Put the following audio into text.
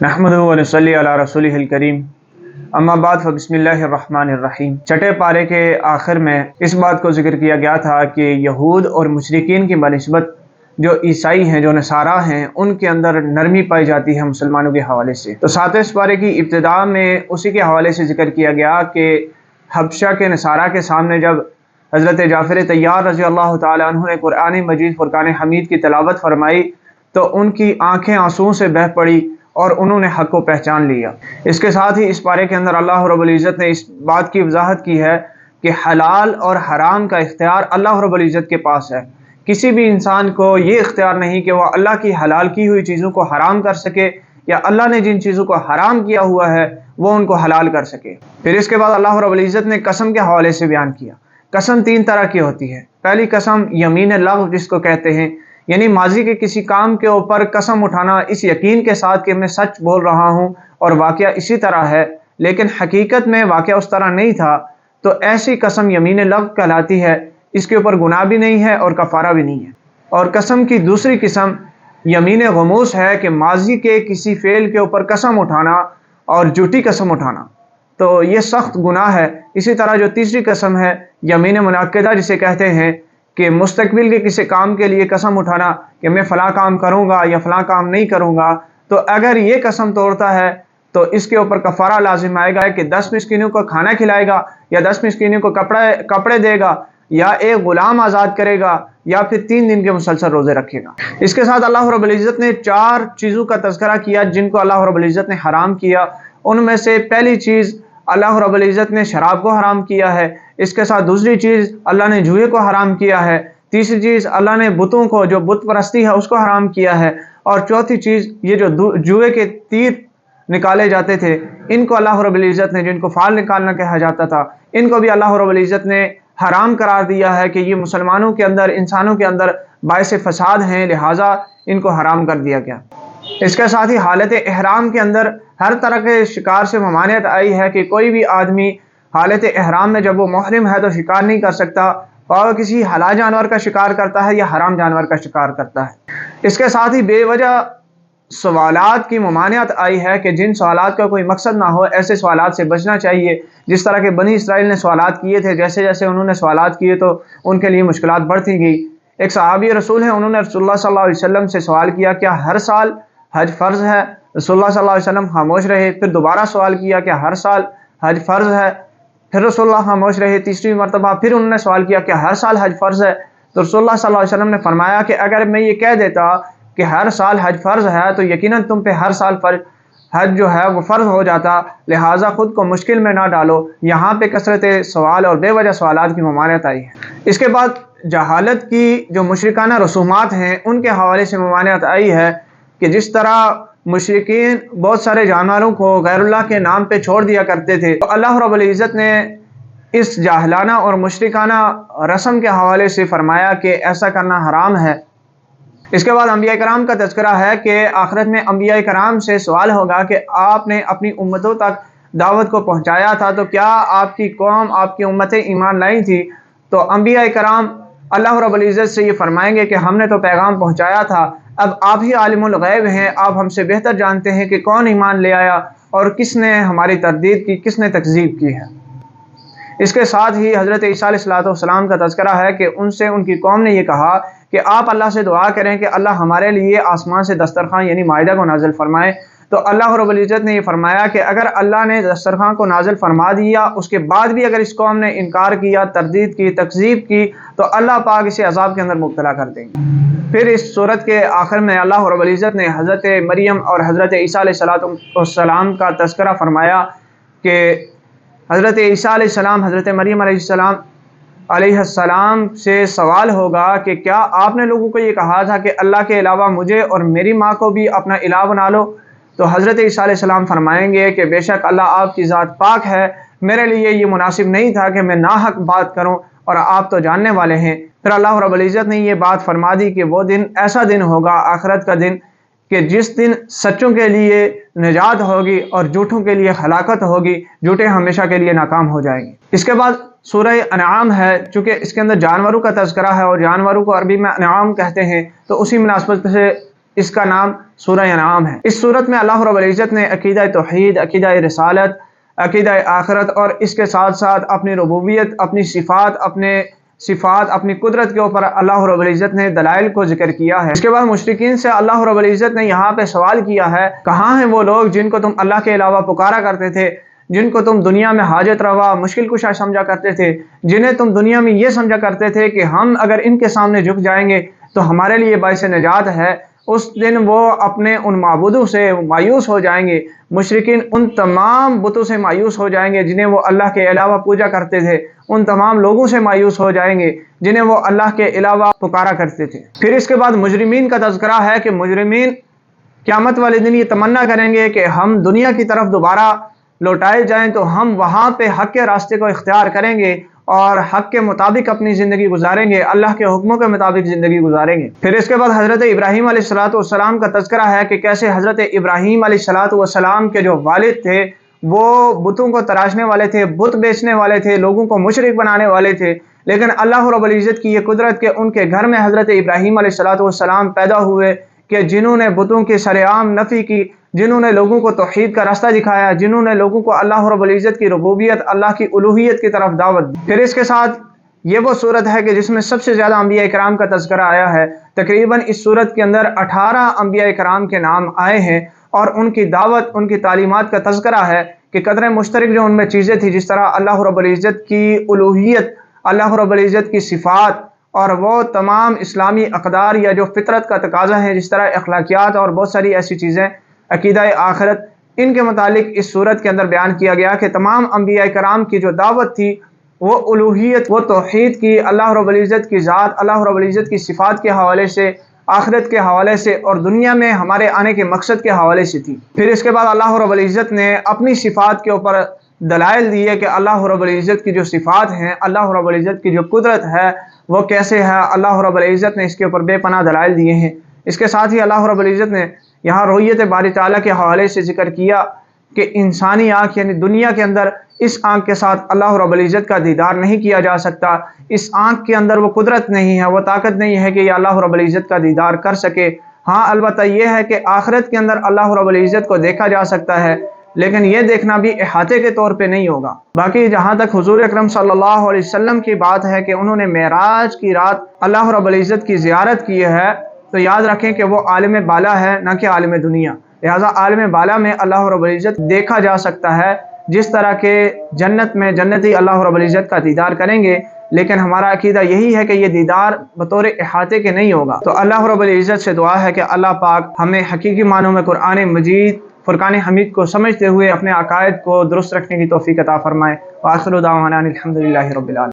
نحمدہ و نصلی علی رسولہ الکریم، اما بعد فبسم اللہ الرحمن الرحیم۔ چھٹے پارے کے آخر میں اس بات کو ذکر کیا گیا تھا کہ یہود اور مشرکین کی بنسبت جو عیسائی ہیں، جو نصارہ ہیں، ان کے اندر نرمی پائی جاتی ہے مسلمانوں کے حوالے سے۔ تو ساتویں پارے کی ابتدا میں اسی کے حوالے سے ذکر کیا گیا کہ حبشہ کے نصارہ کے سامنے جب حضرت جعفر طیار رضی اللہ تعالیٰ عنہ نے قرآن مجید فرقان حمید کی تلاوت فرمائی تو ان کی آنکھیں آنسوؤں سے بہہ پڑی اور انہوں نے حق کو پہچان لیا۔ اس کے ساتھ ہی اس پارے کے اندر اللہ رب العزت نے اس بات کی وضاحت کی ہے کہ حلال اور حرام کا اختیار اللہ رب العزت کے پاس ہے۔ کسی بھی انسان کو یہ اختیار نہیں کہ وہ اللہ کی حلال کی ہوئی چیزوں کو حرام کر سکے یا اللہ نے جن چیزوں کو حرام کیا ہوا ہے وہ ان کو حلال کر سکے۔ پھر اس کے بعد اللہ رب العزت نے قسم کے حوالے سے بیان کیا۔ قسم تین طرح کی ہوتی ہے۔ پہلی قسم یمین لغو جس کو کہتے ہیں، یعنی ماضی کے کسی کام کے اوپر قسم اٹھانا اس یقین کے ساتھ کہ میں سچ بول رہا ہوں اور واقعہ اسی طرح ہے، لیکن حقیقت میں واقعہ اس طرح نہیں تھا، تو ایسی قسم یمین لغو کہلاتی ہے۔ اس کے اوپر گناہ بھی نہیں ہے اور کفارہ بھی نہیں ہے۔ اور قسم کی دوسری قسم یمین غموس ہے کہ ماضی کے کسی فعل کے اوپر قسم اٹھانا اور جھوٹی قسم اٹھانا، تو یہ سخت گناہ ہے۔ اسی طرح جو تیسری قسم ہے یمین منعقدہ جسے کہتے ہیں کہ مستقبل کے کسی کام کے لیے قسم اٹھانا کہ میں فلاں کام کروں گا یا فلاں کام نہیں کروں گا، تو اگر یہ قسم توڑتا ہے تو اس کے اوپر کفارہ لازم آئے گا کہ 10 مسکینوں کو کھانا کھلائے گا یا 10 مسکینوں کو کپڑے دے گا یا ایک غلام آزاد کرے گا یا پھر 3 دن کے مسلسل روزے رکھے گا۔ اس کے ساتھ اللہ رب العزت نے 4 چیزوں کا تذکرہ کیا جن کو اللہ رب العزت نے حرام کیا۔ ان میں سے پہلی چیز اللہ رب العزت نے شراب کو حرام کیا ہے۔ اس کے ساتھ دوسری چیز اللہ نے جوئے کو حرام کیا ہے۔ تیسری چیز اللہ نے بتوں کو، جو بت پرستی ہے، اس کو حرام کیا ہے۔ اور چوتھی چیز یہ جو جوئے کے تیر نکالے جاتے تھے، ان کو اللہ رب العزت نے، جن کو فال نکالنا کہا جاتا تھا، ان کو بھی اللہ رب العزت نے حرام قرار دیا ہے کہ یہ مسلمانوں کے اندر، انسانوں کے اندر باعث فساد ہیں، لہٰذا ان کو حرام کر دیا گیا۔ اس کے ساتھ ہی حالت احرام کے اندر ہر طرح کے شکار سے ممانعت آئی ہے کہ کوئی بھی آدمی حالت احرام میں جب وہ محرم ہے تو شکار نہیں کر سکتا، اور کسی حلال جانور کا شکار کرتا ہے یا حرام جانور کا شکار کرتا ہے۔ اس کے ساتھ ہی بے وجہ سوالات کی ممانعت آئی ہے کہ جن سوالات کا کوئی مقصد نہ ہو ایسے سوالات سے بچنا چاہیے۔ جس طرح کہ بنی اسرائیل نے سوالات کیے تھے، جیسے جیسے انہوں نے سوالات کیے تو ان کے لیے مشکلات بڑھتی گئی۔ ایک صحابی رسول ہیں، انہوں نے رسول اللہ صلی اللہ علیہ وسلم سے سوال کیا کیا ہر سال حج فرض ہے؟ رسول اللہ صلی اللہ علیہ وسلم خاموش رہے۔ پھر دوبارہ سوال کیا کہ ہر سال حج فرض ہے؟ پھر رسول اللہ خاموش رہے۔ تیسری مرتبہ پھر انہوں نے سوال کیا کہ ہر سال حج فرض ہے؟ تو رسول اللہ صلی اللہ علیہ وسلم نے فرمایا کہ اگر میں یہ کہہ دیتا کہ ہر سال حج فرض ہے تو یقیناً تم پہ ہر سال حج جو ہے وہ فرض ہو جاتا، لہٰذا خود کو مشکل میں نہ ڈالو۔ یہاں پہ کثرت سوال اور بے وجہ سوالات کی ممانعت آئی ہے۔ اس کے بعد جہالت کی جو مشرکانہ رسومات ہیں ان کے حوالے سے ممانعت آئی ہے کہ جس طرح مشرکین بہت سارے جانوروں کو غیر اللہ کے نام پہ چھوڑ دیا کرتے تھے، تو اللہ رب العزت نے اس جاہلانہ اور مشرکانہ رسم کے حوالے سے فرمایا کہ ایسا کرنا حرام ہے۔ اس کے بعد انبیاء کرام کا تذکرہ ہے کہ آخرت میں انبیاء کرام سے سوال ہوگا کہ آپ نے اپنی امتوں تک دعوت کو پہنچایا تھا تو کیا آپ کی قوم، آپ کی امتیں ایمان لائی تھی؟ تو انبیاء کرام اللہ رب العزت سے یہ فرمائیں گے کہ ہم نے تو پیغام پہنچایا تھا، اب آپ ہی عالم الغیب ہیں، آپ ہم سے بہتر جانتے ہیں کہ کون ایمان لے آیا اور کس نے ہماری تردید کی، کس نے تکذیب کی ہے۔ اس کے ساتھ ہی حضرت عیسیٰ علیہ السلام کا تذکرہ ہے کہ ان سے ان کی قوم نے یہ کہا کہ آپ اللہ سے دعا کریں کہ اللہ ہمارے لیے آسمان سے دسترخوان یعنی مائدہ کو نازل فرمائے۔ تو اللہ رب العزت نے یہ فرمایا کہ اگر اللہ نے دسترخوان کو نازل فرما دیا، اس کے بعد بھی اگر اس قوم نے انکار کیا، تردید کی، تکذیب کی، تو اللہ پاک اسے عذاب کے اندر مبتلا کر دیں گے۔ پھر اس صورت کے آخر میں اللہ رب العزت نے حضرت مریم اور حضرت عیسیٰ علیہ السلام کا تذکرہ فرمایا کہ حضرت عیسیٰ علیہ السلام، حضرت مریم علیہ السلام سے سوال ہوگا کہ کیا آپ نے لوگوں کو یہ کہا تھا کہ اللہ کے علاوہ مجھے اور میری ماں کو بھی اپنا الہ بنا لو؟ تو حضرت عیسیٰ علیہ السلام فرمائیں گے کہ بے شک اللہ آپ کی ذات پاک ہے، میرے لیے یہ مناسب نہیں تھا کہ میں ناحق بات کروں، اور آپ تو جاننے والے ہیں۔ پھر اللہ رب العزت نے یہ بات فرما دی کہ وہ دن ایسا دن ہوگا، آخرت کا دن، کہ جس دن سچوں کے لیے نجات ہوگی اور جھوٹوں کے لیے ہلاکت ہوگی، جھوٹے ہمیشہ کے لیے ناکام ہو جائیں گے۔ اس کے بعد سورہ انعام ہے، چونکہ اس کے اندر جانوروں کا تذکرہ ہے اور جانوروں کو عربی میں انعام کہتے ہیں، تو اسی مناسبت سے اس کا نام سورہ انعام ہے۔ اس صورت میں اللہ رب العزت نے عقیدہ توحید، عقیدہ رسالت، عقیدہ آخرت اور اس کے ساتھ ساتھ اپنی ربوبیت، اپنی صفات، اپنی قدرت کے اوپر اللہ رب العزت نے دلائل کو ذکر کیا ہے۔ اس کے بعد مشرکین سے اللہ رب العزت نے یہاں پہ سوال کیا ہے، کہاں ہیں وہ لوگ جن کو تم اللہ کے علاوہ پکارا کرتے تھے، جن کو تم دنیا میں حاجت روا، مشکل کشا سمجھا کرتے تھے، جنہیں تم دنیا میں یہ سمجھا کرتے تھے کہ ہم اگر ان کے سامنے جھک جائیں گے تو ہمارے لیے باعث نجات ہے۔ اس دن وہ اپنے ان معبودوں سے مایوس ہو جائیں گے۔ مشرکین ان تمام بتوں سے مایوس ہو جائیں گے جنہیں وہ اللہ کے علاوہ پوجا کرتے تھے، ان تمام لوگوں سے مایوس ہو جائیں گے جنہیں وہ اللہ کے علاوہ پکارا کرتے تھے۔ پھر اس کے بعد مجرمین کا تذکرہ ہے کہ مجرمین قیامت والے دن یہ تمنا کریں گے کہ ہم دنیا کی طرف دوبارہ لوٹائے جائیں تو ہم وہاں پہ حق کے راستے کو اختیار کریں گے اور حق کے مطابق اپنی زندگی گزاریں گے، اللہ کے حکموں کے مطابق زندگی گزاریں گے۔ پھر اس کے بعد حضرت ابراہیم علیہ السلام کا تذکرہ ہے کہ کیسے حضرت ابراہیم علیہ السلام کے جو والد تھے وہ بتوں کو تراشنے والے تھے، بت بیچنے والے تھے، لوگوں کو مشرک بنانے والے تھے، لیکن اللہ رب العزت کی یہ قدرت کہ ان کے گھر میں حضرت ابراہیم علیہ السلام پیدا ہوئے کہ جنہوں نے بتوں کی سرعام نفی کی، جنہوں نے لوگوں کو توحید کا راستہ دکھایا، جنہوں نے لوگوں کو اللہ رب العزت کی ربوبیت، اللہ کی الوہیت کی طرف دعوت دی۔ پھر اس کے ساتھ یہ وہ صورت ہے کہ جس میں سب سے زیادہ انبیاء کرام کا تذکرہ آیا ہے۔ تقریباً اس صورت کے اندر 18 انبیاء کرام کے نام آئے ہیں اور ان کی دعوت، ان کی تعلیمات کا تذکرہ ہے کہ قدر مشترک جو ان میں چیزیں تھیں، جس طرح اللہ رب العزت کی الوہیت، اللہ رب العزت کی صفات اور وہ تمام اسلامی اقدار یا جو فطرت کا تقاضا ہے، جس طرح اخلاقیات اور بہت ساری ایسی چیزیں، عقیدہ آخرت، ان کے متعلق اس صورت کے اندر بیان کیا گیا کہ تمام انبیاء کرام کی جو دعوت تھی وہ الوہیت، وہ توحید کی، اللہ رب العزت کی ذات، اللہ رب العزت کی صفات کے حوالے سے، آخرت کے حوالے سے اور دنیا میں ہمارے آنے کے مقصد کے حوالے سے تھی۔ پھر اس کے بعد اللہ رب العزت نے اپنی صفات کے اوپر دلائل دیے کہ اللہ رب العزت کی جو صفات ہیں، اللہ رب العزت کی جو قدرت ہے وہ کیسے ہے۔ اللہ رب العزت نے اس کے اوپر بے پناہ دلائل دیے ہیں۔ اس کے ساتھ ہی اللہ رب العزت نے یہاں رؤیت باری تعالیٰ کے حوالے سے ذکر کیا کہ انسانی آنکھ یعنی دنیا کے اندر اس آنکھ کے ساتھ اللہ رب العزت کا دیدار نہیں کیا جا سکتا۔ اس آنکھ کے اندر وہ قدرت نہیں ہے، وہ طاقت نہیں ہے کہ یہ اللہ رب العزت کا دیدار کر سکے۔ ہاں البتہ یہ ہے کہ آخرت کے اندر اللہ رب العزت کو دیکھا جا سکتا ہے، لیکن یہ دیکھنا بھی احاطے کے طور پہ نہیں ہوگا۔ باقی جہاں تک حضور اکرم صلی اللہ علیہ وسلم کی بات ہے کہ انہوں نے معراج کی رات اللہ رب العزت کی زیارت کی ہے، تو یاد رکھیں کہ وہ عالم بالا ہے نہ کہ عالم دنیا، لہٰذا عالم بالا میں اللہ رب العزت دیکھا جا سکتا ہے، جس طرح کہ جنت میں جنتی اللہ رب العزت کا دیدار کریں گے، لیکن ہمارا عقیدہ یہی ہے کہ یہ دیدار بطور احاطے کے نہیں ہوگا۔ تو اللہ رب العزت سے دعا ہے کہ اللہ پاک ہمیں حقیقی معنوں میں قرآن مجید، فرقان حمید کو سمجھتے ہوئے اپنے عقائد کو درست رکھنے کی توفیق عطا فرمائے۔ وآخر دعوانا الحمدللہ رب العالمین۔